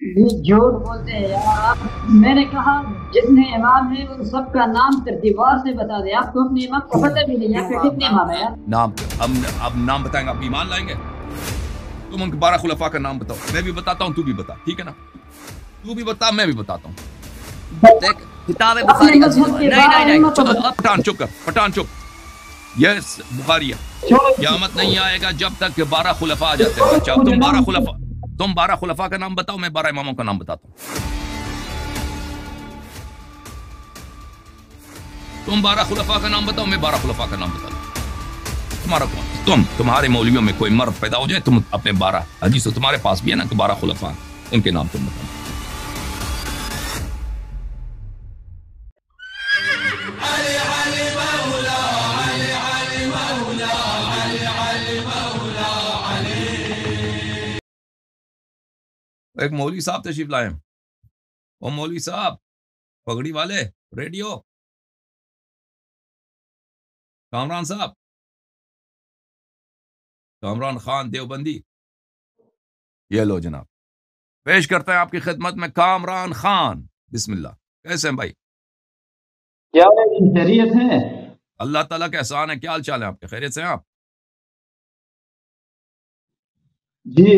یہ جھوٹ بولتے ہیں یار آپ۔ میں نے کہا جتنے امام ہیں ان سب کا نام ترتیبوار سے بتا دیں، آپ کو اپنے امام کا پتہ بھی نہیں ہے کہ کتنے امام ہیں یار۔ نام اب نام بتائیں گے، آپ ایمان لائیں گے؟ تم ان کے 12 خلفاء کا نام بتاؤ، میں بھی بتاتا ہوں، تو بھی بتا، ٹھیک ہے نا؟ تو بھی بتا، میں بھی بتاتا ہوں۔ دیکھ کتاب بخاری نہیں، پٹھان چپ کر، پٹھان چپ۔ یس بخاری ہے، قیامت نہیں آئے گا جب تک کہ 12 خلفاء آ جاتے ہیں۔ اچھا تم 12 خلفاء کا نام بتاؤ، میں 12 اماموں کا نام بتاتا ہوں۔ تم 12 خلفاء کا نام بتاؤ، میں 12 خلفاء کا نام بتاتا ہوں۔ تمہارا کون؟ تمہارے مولویوں میں کوئی مرد پیدا ہو جائے، تم اپنے 12 حدیث تو تمہارے پاس بھی ہے نا کہ 12 خلفاء، ان کے نام تم بتاؤ۔ ایک مولوی صاحب تشریف لائے، وہ مولوی صاحب پگڑی والے ریڈیو، کامران صاحب، کامران خان دیوبندی، یہ لو جناب پیش کرتے ہیں آپ کی خدمت میں کامران خان۔ بسم اللہ، کیسے ہیں بھائی؟ کیا خیریت ہے؟ اللہ تعالیٰ کا احسان ہے، کیا حال چال ہے آپ کے؟ خیریت سے ہیں آپ؟ جی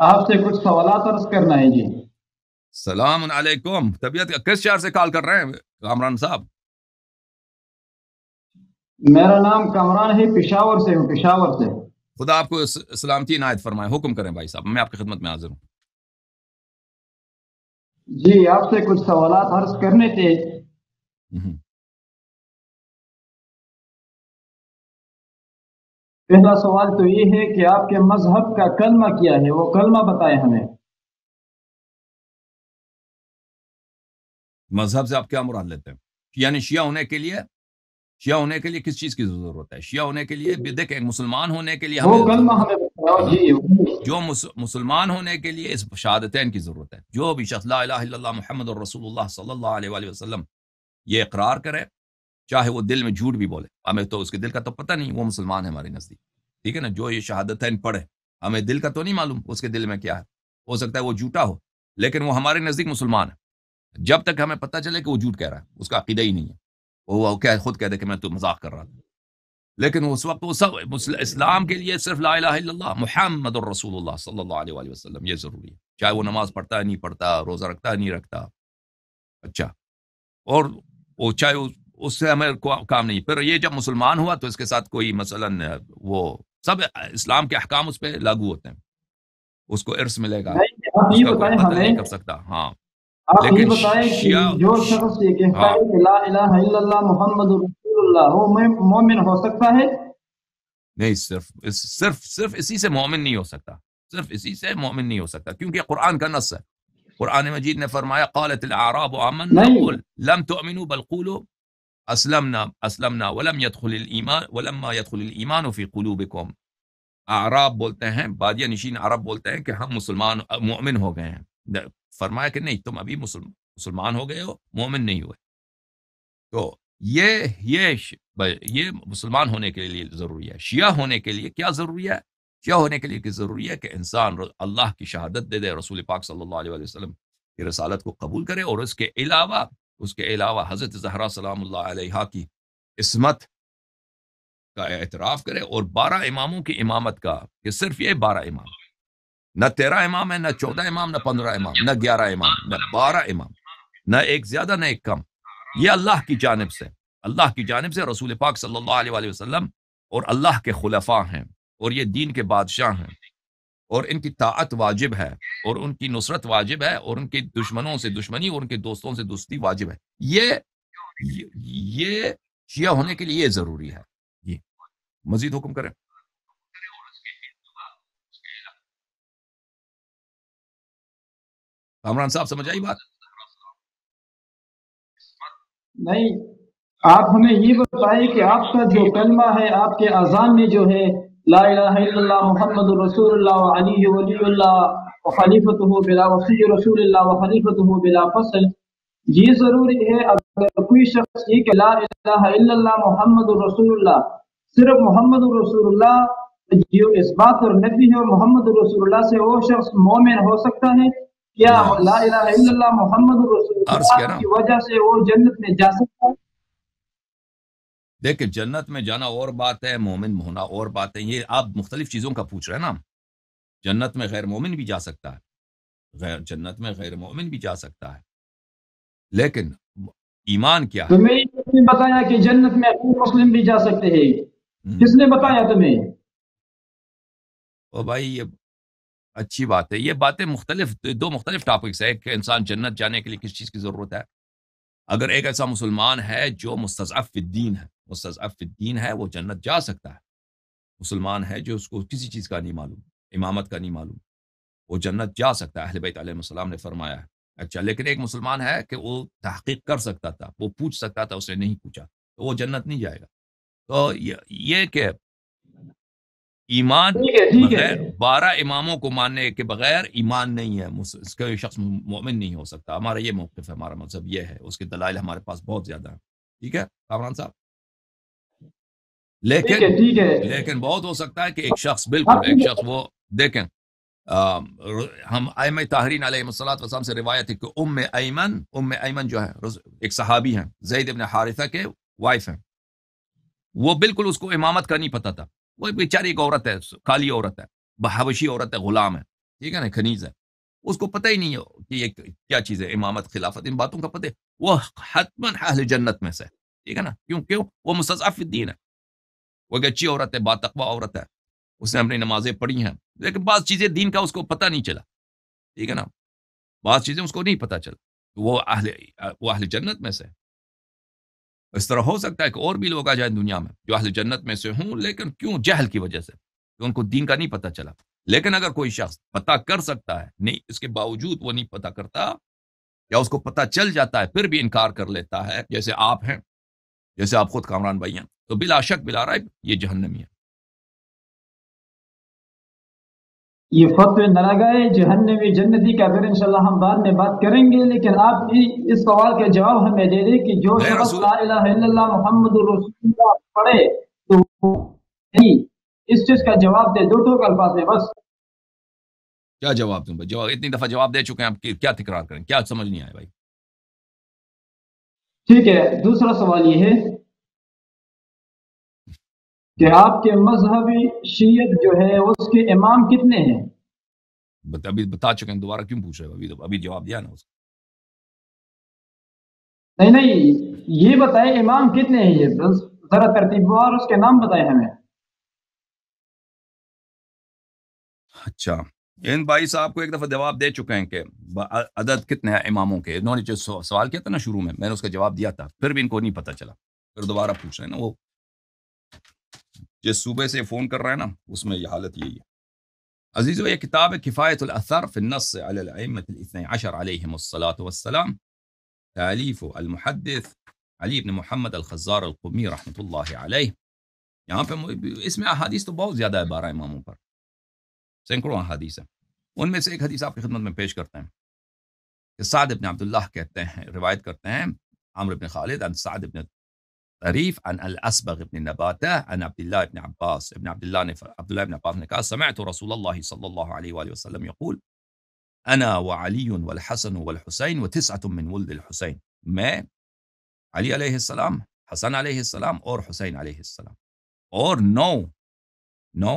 آپ سے کچھ سوالات عرض کرنا ہے۔ جی السلام علیکم، طبیعت کس شہر سے کال کر رہے ہیں کامران صاحب؟ میرا نام کامران ہے، پشاور سے ہوں، پشاور سے۔ خدا آپ کو سلامتی عنایت فرمائے، حکم کریں بھائی صاحب، میں آپ کی خدمت میں حاضر ہوں۔ جی آپ سے کچھ سوالات عرض کرنے تھے۔ پہلا سوال تو یہ ہے کہ آپ کے مذہب کا کلمہ کیا ہے، وہ کلمہ بتائیں ہمیں۔ مذہب سے آپ کیا مراد لیتے ہیں؟ یعنی شیعہ ہونے کے لیے کس چیز کی ضرورت ہے؟ شیعہ ہونے کے لیے دیکھیں، مسلمان ہونے کے لیے وہ کلمہ ہمیں بتاؤ۔ جی جو مسلمان ہونے کے لیے اس شہادتین کی ضرورت ہے۔ جو بھی شخص لا الہ الا اللہ محمد الرسول اللہ صلی اللہ علیہ وآلہ وسلم یہ اقرار کرے، چاہے وہ دل میں جھوٹ بھی بولے، ہمیں تو اس کے دل کا تو پتہ نہیں، وہ مسلمان ہے ہمارے نزدیک، ٹھیک ہے نا؟ جو یہ شہادتین پڑھے، ہمیں دل کا تو نہیں معلوم اس کے دل میں کیا ہے، ہو سکتا ہے وہ جھوٹا ہو، لیکن وہ ہمارے نزدیک مسلمان ہے۔ جب تک ہمیں پتہ چلے کہ وہ جھوٹ کہہ رہا ہے، اس کا عقیدہ ہی نہیں ہے، وہ خود کہہ دے کہ میں تو مذاق کر رہا تھا، لیکن اس وقت وہ سب اسلام کے لیے صرف لا الہ الا اللہ محمد الرسول اللہ صلی اللہ علیہ وآلہ وسلم یہ ضروری ہے، چاہے وہ نماز پڑھتا ہے نہیں پڑھتا، روزہ رکھتا ہے نہیں رکھتا، اچھا، اور وہ چاہے اس سے ہمیں کام نہیں۔ پھر یہ جب مسلمان ہوا تو اس کے ساتھ کوئی مثلاً وہ سب اسلام کے احکام اس پہ لاگو ہوتے ہیں، اس کو ارث ملے گا، اس کا کوئی قتل نہیں کر سکتا۔ ہاں آپ یہ بتائیں کہ جو شخص یہ کہتا ہے کہ لا الہ الا اللہ محمد رسول اللہ، وہ مومن ہو سکتا ہے؟ نہیں، صرف اسی سے مومن نہیں ہو سکتا، صرف اسی سے مومن نہیں ہو سکتا، کیونکہ قرآن کا نص ہے۔ قرآن مجید نے فرمایا قالت الاعراب آمنا قل لم تؤمنوا بل قولوا اسلمنا ولما يدخل الایمان فی قلوبکم۔ اعراب بولتے ہیں، بادیہ نشین عرب بولتے ہیں کہ ہم مسلمان مومن ہو گئے ہیں، فرمایا کہ نہیں، تم ابھی مسلمان ہو گئے ہو، مومن نہیں ہوئے۔ تو یہ مسلمان ہونے کے لیے ضروری ہے۔ شیعہ ہونے کے لیے کیا ضروری ہے؟ شیعہ ہونے کے لیے ضروری ہے کہ انسان اللہ کی شہادت دے دے، رسول پاک صلی اللہ علیہ وسلم کی رسالت کو قبول کرے، اور اس کے علاوہ حضرت زہرا سلام اللہ علیہا کی عصمت کا اعتراف کرے، اور 12 اماموں کی امامت کا، کہ صرف یہ 12 امام، نہ 13 امام ہے، نہ 14 امام، نہ 15 امام، نہ 11 امام، نہ 12 امام، نہ ایک زیادہ نہ ایک کم، یہ اللہ کی جانب سے رسول پاک صلی اللہ علیہ وآلہ وسلم اور اللہ کے خلفاء ہیں، اور یہ دین کے بادشاہ ہیں، اور ان کی طاعت واجب ہے، اور ان کی نصرت واجب ہے، اور ان کے دشمنوں سے دشمنی اور ان کے دوستوں سے دوستی واجب ہے۔ یہ شیعہ ہونے کے لیے یہ ضروری ہے۔ جی مزید حکم کریں۔ کامران صاحب سمجھ آئی بات؟ نہیں، آپ ہمیں یہ بتائیں کہ آپ کا جو کلمہ ہے، آپ کے اذان میں جو ہے لا الہ الا اللہ محمد رسول اللہ علی ولی اللہ وخلیفتہ بلا وصی رسول اللہ وخلیفتہ بلا فصل، یہ ضروری ہے؟ اگر کوئی شخص یہ کہ لا الہ الا اللہ محمد رسول اللہ، صرف محمد رسول اللہ جو اس بات اور نبی ہے، محمد رسول اللہ سے وہ شخص مومن ہو سکتا ہے؟ کیا لا الہ الا اللہ محمد رسول عرض کیا اللہ نا، کی وجہ سے وہ جنت میں جا سکتا ہے؟ دیکھیں جنت میں جانا اور بات ہے، مومن ہونا اور بات ہے. یہ آپ مختلف چیزوں کا پوچھ رہے ہیں نا. جنت میں غیر مومن بھی جا سکتا ہے، جنت میں غیر مومن بھی جا سکتا ہے، لیکن ایمان کیا ہے؟ تمہیں کس نے بتایا کہ جنت میں غیر مسلم بھی جا سکتے ہیں؟ کس نے بتایا تمہیں؟ او بھائی یہ اچھی بات ہے. یہ باتیں مختلف، دو مختلف ٹاپکس ہے کہ انسان جنت جانے کے لیے کس چیز کی ضرورت ہے. اگر ایک ایسا مسلمان ہے جو مستضعف فی الدین ہے، مستضعف فی الدین ہے، وہ جنت جا سکتا ہے. مسلمان ہے جو اس کو کسی چیز کا نہیں معلوم، امامت کا نہیں معلوم، وہ جنت جا سکتا ہے. اہل بیت علیہ السلام نے فرمایا ہے. اچھا، لیکن ایک مسلمان ہے کہ وہ تحقیق کر سکتا تھا، وہ پوچھ سکتا تھا، اس نے نہیں پوچھا، تو وہ جنت نہیں جائے گا. تو یہ کہ ایمان ٹھیک ہے بغیر 12 اماموں کو ماننے کے بغیر ایمان نہیں ہے. اس کا شخص مومن نہیں ہو سکتا. ہمارا یہ موقف ہے، ہمارا مذہب یہ ہے. اس کے دلائل ہمارے پاس بہت زیادہ ہیں. ٹھیک ہے کامران صاحب. ٹھیک ہے لیکن بہت ہو سکتا ہے کہ ایک شخص، بالکل ایک شخص، وہ دیکھیں ہم ائمہ طاہرین علیہ الصلوۃ والسلام سے روایت ہے کہ ام ایمن جو ہے ایک صحابی ہیں، زید بن حارثہ کے وائف ہیں. وہ بالکل اس کو امامت کا نہیں پتہ تھا. وہ بیچاری ایک عورت ہے، کالی عورت ہے، حبشی عورت ہے، غلام ہے، ٹھیک ہے نا، خنیز ہے. اس کو پتہ ہی نہیں ہے کہ یہ کیا چیز ہے، امامت، خلافت، ان باتوں کا پتہ ہے. وہ حتماً اہل جنت میں سے، ٹھیک ہے نا. کیوں وہ مستضعف الدین ہے، وہ ایک اچھی عورت ہے، باتقویٰ عورت ہے، اس نے اپنی نمازیں پڑھی ہیں، لیکن بعض چیزیں دین کا اس کو پتہ نہیں چلا، ٹھیک ہے نا. بعض چیزیں اس کو نہیں پتہ چلا. وہ اہل جنت میں سے. اس طرح ہو سکتا ہے کہ اور بھی لوگ آ جائیں دنیا میں جو اہل جنت میں سے ہوں، لیکن کیوں؟ جہل کی وجہ سے، کہ ان کو دین کا نہیں پتہ چلا. لیکن اگر کوئی شخص پتہ کر سکتا ہے، نہیں اس کے باوجود وہ نہیں پتہ کرتا، یا اس کو پتہ چل جاتا ہے پھر بھی انکار کر لیتا ہے، جیسے آپ ہیں، جیسے آپ خود کامران بھائی ہیں، تو بلا شک بلا ریب یہ جہنمی ہے. یہ فتوی نہ لگائے جہنمی جنتی کا، پھر انشاءاللہ ہم بعد میں بات کریں گے. لیکن آپ اس سوال کا جواب ہمیں دے دیں کہ جو غیر شخص رسول لا الہ الا اللہ محمد رسول اللہ پڑھے تو نہیں، اس چیز کا جواب دے، دو ٹوک الفاظ میں بس. کیا جواب دوں بھائی؟ جواب اتنی دفعہ جواب دے چکے ہیں آپ، کیا تکرار کریں؟ کیا سمجھ نہیں آئے بھائی؟ ٹھیک ہے، دوسرا سوال یہ ہے کہ آپ کے مذہبی شیعت جو ہے اس کے امام کتنے ہیں؟ ابھی بتا چکے ہیں، دوبارہ کیوں پوچھ رہے ہو؟ ابھی جواب دیا نا اس کا. نہیں، یہ بتائے امام کتنے ہیں، یہ بس ذرا ترتیب وار اس کے نام بتائے ہمیں. اچھا، ان بھائی صاحب کو ایک دفعہ جواب دے چکے ہیں کہ عدد کتنے ہیں اماموں کے. انہوں نے جو سوال کیا تھا نا شروع میں نے اس کا جواب دیا تھا، پھر بھی ان کو نہیں پتہ چلا، پھر دوبارہ پوچھ رہے ہیں نا. وہ جس صوبے سے فون کر رہے ہیں نا، اس میں یہ حالت یہی ہے. عزیزو، یہ کتاب ہے کفایت الاثر فی النص علی الائمۃ الاثنی عشر علیہم الصلاۃ والسلام، تالیف المحدث علی بن محمد الخزار القمی رحمۃ اللہ علیہ. یہاں پہ اس میں احادیث تو بہت زیادہ ہے، 12 اماموں پر سینکڑوں احادیث ہیں. ان میں سے ایک حدیث آپ کی خدمت میں پیش کرتے ہیں کہ سعد بن عبداللہ کہتے ہیں، روایت کرتے ہیں عمرو بن خالد عن سعد بن طریف عن الاسبغ بن نباتہ عن عبداللہ بن عباس. عبداللہ بن عباس نے کہا سمعت رسول اللہ صلی اللہ علیہ وآلہ وسلم یقول انا وعلی والحسن والحسین وتسعة من ولد الحسین. میں، علی علیہ السلام، حسن علیہ السلام اور حسین علیہ السلام، اور نو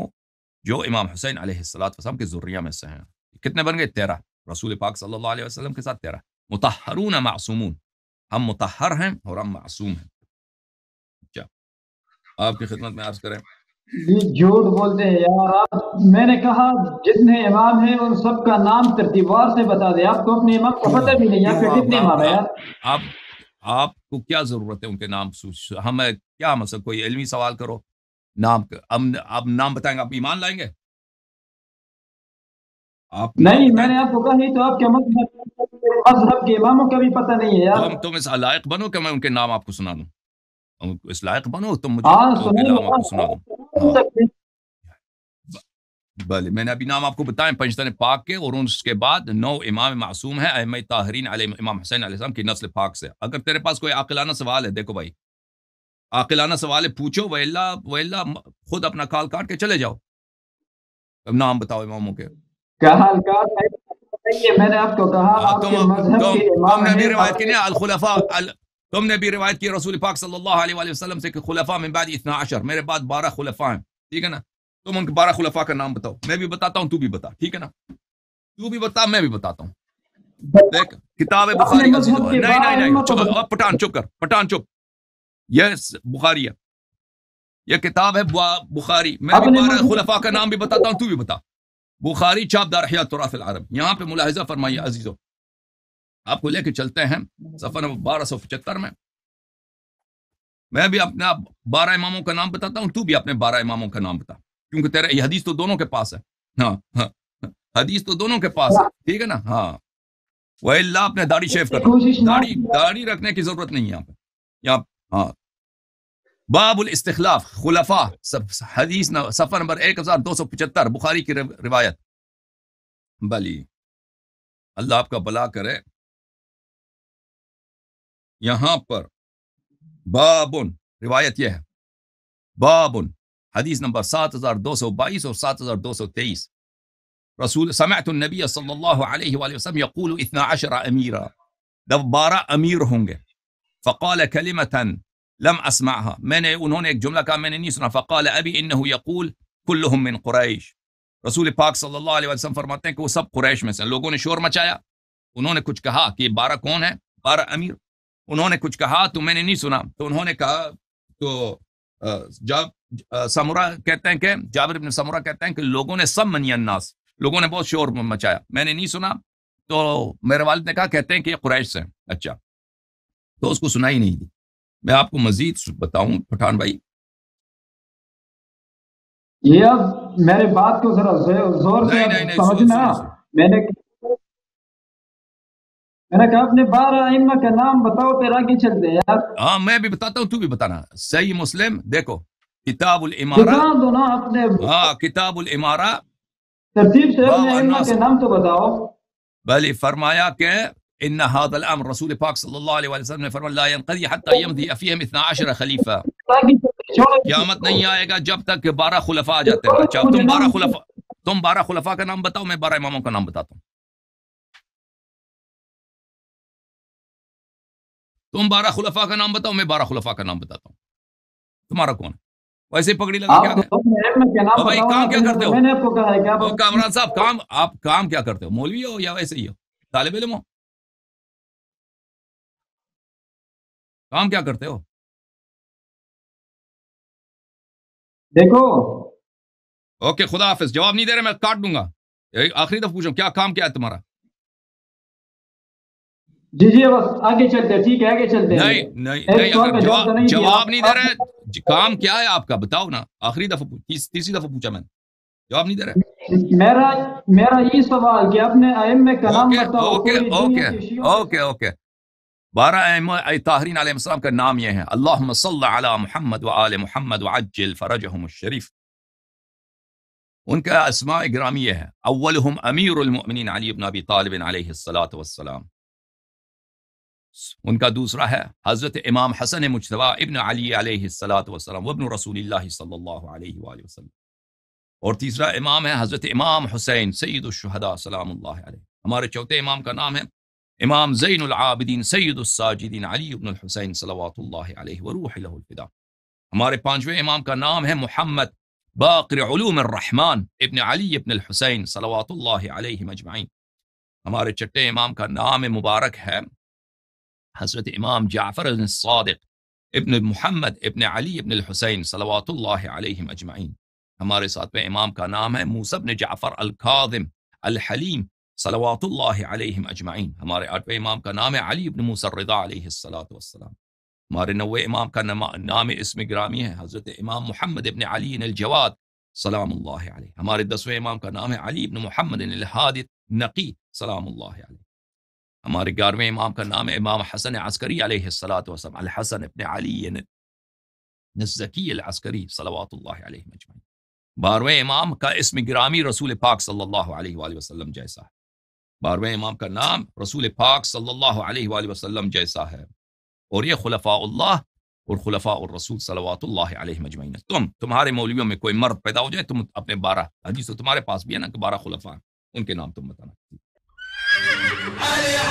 جو امام حسین علیہ السلام کے ذریہ میں سے ہیں. کتنے بن گئے؟ 13. رسول پاک صلی اللہ علیہ وسلم کے ساتھ 13. مطہرون معصومون، ہم مطہر ہیں اور ہم معصوم ہیں. کیا آپ کی خدمت میں عرض کریں؟ یہ جھوٹ بولتے ہیں یار آپ. میں نے کہا جتنے امام ہیں ان سب کا نام ترتیب وار سے بتا دیں. آپ کو اپنے امام کو پتہ بھی نہیں، آپ کے کتنے امام ہیں یار؟ آپ کو کیا ضرورت ہے ان کے نام؟ ہمیں کیا مطلب؟ کوئی علمی سوال کرو. نام آپ نام بتائیں گے، آپ ایمان لائیں گے؟ آپ نہیں، میں نے آپ کو کہا ہی تو، آپ کے مذہب کے اماموں کا بھی پتہ نہیں ہے یار. تم اس لائق بنو کہ میں ان کے نام آپ کو سنا دوں. اس لائق بنو تم مجھے ان کے نام آپ کو سنا دوں. بھلے میں نے ابھی نام آپ کو بتائیں پنجتن پاک کے، اور اس کے بعد 9 امام معصوم ہیں ائمہ طاہرین علیہ امام حسین علیہ السلام کی نسل پاک سے. اگر تیرے پاس کوئی عاقلانہ سوال ہے، دیکھو بھائی، عاقلانہ سوال ہے، پوچھو، وَإِلَّا خود اپنا کال کاٹ کے چلے جاؤ. اب نام بتاؤ اماموں کے. کال کاٹ میں نے آپ کو کہا آپ کے مذہب کے امام تم نے بھی ہیں روایت کی نا الخلفاء تم نے بھی روایت کی رسول پاک صلی اللہ علیہ وآلہ وسلم سے کہ خلفاء من بعد 12 میرے بعد 12 خلفاء ہیں، ٹھیک ہے نا؟ تم ان کے 12 خلفاء کا نام بتاؤ، میں بھی بتاتا ہوں تو بھی بتا، ٹھیک ہے نا؟ تو بھی بتا میں بھی بتاتا ہوں۔ دیکھ کتاب بخاری کا نہیں پٹھان چپ کر، پٹھان چپ، یہ بخاری ہے، یہ کتاب ہے بخاری، میں بھی 12 خلفاء کا نام بھی بتاتا ہوں تو بھی بتا۔ بخاری چاپ دار احیاء تراث العرب، یہاں پہ ملاحظہ فرمائیے عزیزو، آپ کو لے کے چلتے ہیں صفحہ نمبر 1275 میں بھی اپنے 12 اماموں کا نام بتاتا ہوں، تو بھی اپنے 12 اماموں کا نام بتا، کیونکہ تیرے یہ حدیث تو دونوں کے پاس ہے، ہاں حدیث تو دونوں کے پاس ہے، ٹھیک ہے نا؟ ہاں وَإِلَّا اپنے داڑھی شیف کرنا، داڑھی رکھنے کی ضرورت نہیں ہے یہاں ہاں۔ باب الاستخلاف خلفاء، حدیث صفحہ نمبر 1275 بخاری کی روایت۔ بلی اللہ آپ کا بلا کرے، یہاں پر بابن روایت یہ ہے، بابن حدیث نمبر 7222 اور 7223، رسول سمعت النبی صلی اللہ علیہ وآلہ وسلم یقول 12 امیرا، جب 12 امیر ہوں گے، فقال کلمتا لم اسمعها، انہوں نے ایک جملہ کہا میں نے نہیں سنا، فقال ابی انه یقول كلهم من قریش، رسول پاک صلی اللہ علیہ وسلم فرماتے ہیں کہ وہ سب قریش میں سے، لوگوں نے شور مچایا، انہوں نے کچھ کہا کہ 12 کون ہیں، 12 امیر، انہوں نے کچھ کہا تو میں نے نہیں سنا، تو انہوں نے کہا، تو جب سمرہ کہتے ہیں کہ جابر بن سمرہ کہتے ہیں کہ لوگوں نے سب منی الناس، لوگوں نے بہت شور مچایا، میں نے نہیں سنا، تو میرے والد نے کہا کہتے ہیں کہ یہ قریش سے، اچھا، تو اس کو سنائی نہیں دی۔ میں آپ کو مزید بتاؤں پٹھان بھائی، یہ اب میرے بات کو ذرا زور سے سمجھنا، میں نے کہا اپنے 12 ائمہ کا نام بتاؤ پھر آگے چلتے ہیں یار۔ ہاں میں بھی بتاتا ہوں تو بھی بتانا۔ صحیح مسلم دیکھو کتاب الامارہ، دو نا اپنے ہاں کتاب الامارہ ترتیب سے اپنے ائمہ کے نام تو بتاؤ۔ بلی فرمایا کہ ان هذا الامر، رسول پاک صلی اللہ علیہ وسلم نے فرمایا لا ينقضي حتى يمضي فيهم 12 خلیفہ، قیامت نہیں آئے گا جب تک کہ 12 خلفاء آ جاتے ہیں۔ اچھا تم 12 خلفاء کا نام بتاؤ، میں 12 اماموں کا نام بتاتا ہوں۔ تم 12 خلفاء کا نام بتاؤ، میں 12 خلفاء کا نام بتاتا ہوں، تمہارا کون ہے؟ ویسے پگڑی لگا کیا بھائی، کام کیا کرتے ہو کامران صاحب؟ آپ کام کیا کرتے ہو؟ مولوی ہو یا ویسے ہی ہو، طالب علم ہو؟ کام کیا کرتے ہو؟ دیکھو اوکے خدا حافظ، جواب نہیں دے رہے میں کاٹ دوں گا۔ آخری دفعہ پوچھوں کیا کام کیا ہے تمہارا؟ جی بس آگے چلتے ہیں، ٹھیک ہے آگے چلتے ہیں۔ نہیں جواب نہیں دے رہے، کام کیا ہے آپ کا بتاؤ نا۔ آخری دفعہ تیسری دفعہ پوچھا میں نے، جواب نہیں دے رہے۔ میرا یہ سوال کہ اپنے ائمہ کا نام بتاؤ۔ اوکے 12 ائمہ طاہرین علیہ السلام کا نام یہ ہے، اللہم صل علی محمد وآل محمد وعجل فرجہم الشریف۔ ان کا اسماء گرامی یہ ہے، اولہم امیر المؤمنین علی بن ابی طالب علیہ السلام، ان کا دوسرا ہے حضرت امام حسن مجتبی ابن علی علیہ السلام وابن رسول اللہ صلی اللہ علیہ وآلہ وسلم، اور تیسرا امام ہے حضرت امام حسین سید الشہداء سلام اللہ علیہ۔ ہمارے چوتھے امام کا نام ہے امام زین العابدین سید الساجدین علی بن الحسین صلوات اللہ علیہ وروح لہ الفدا۔ ہمارے پانچویں امام کا نام ہے محمد باقر علوم الرحمن ابن علی ابن الحسین صلوات اللہ علیہ مجمعین۔ ہمارے چھٹے امام کا نام مبارک ہے حضرت امام جعفر الصادق ابن محمد ابن علی ابن الحسین صلوات اللہ علیہ اجمعین۔ ہمارے ساتویں امام کا نام ہے موسیٰ بن جعفر الکاظم الحلیم صلوات اللہ علیہ اجمعین۔ ہمارے آٹھویں امام کا نام ہے علی بن موسیٰ الرضا علیہ السلام۔ ہمارے نویں امام کا نام اسم گرامی ہے حضرت امام محمد ابن علی الجواد سلام اللہ علیہ۔ ہمارے 10ویں امام کا نام ہے علی بن محمد الحادث نقی سلام اللہ علیہ۔ ہمارے 11ویں امام کا نام ہے امام حسن عسکری علیہ السلام، الحسن ابن علی الزکی العسکری صلوات اللہ علیہ اجمعین۔ 12ویں امام کا اسم گرامی رسول پاک صلی اللہ علیہ وآلہ وسلم جیسا ہے۔ 12ویں امام کا نام رسول پاک صلی اللہ علیہ وآلہ وسلم جیسا ہے، اور یہ خلفاء اللہ اور خلفاء الرسول صلوات اللہ علیہ اجمعین۔ تمہارے مولویوں میں کوئی مرد پیدا ہو جائے، تم اپنے 12 حدیث تو تمہارے پاس بھی ہے نا کہ 12 خلفاء، ان کے نام تم بتانا۔ علي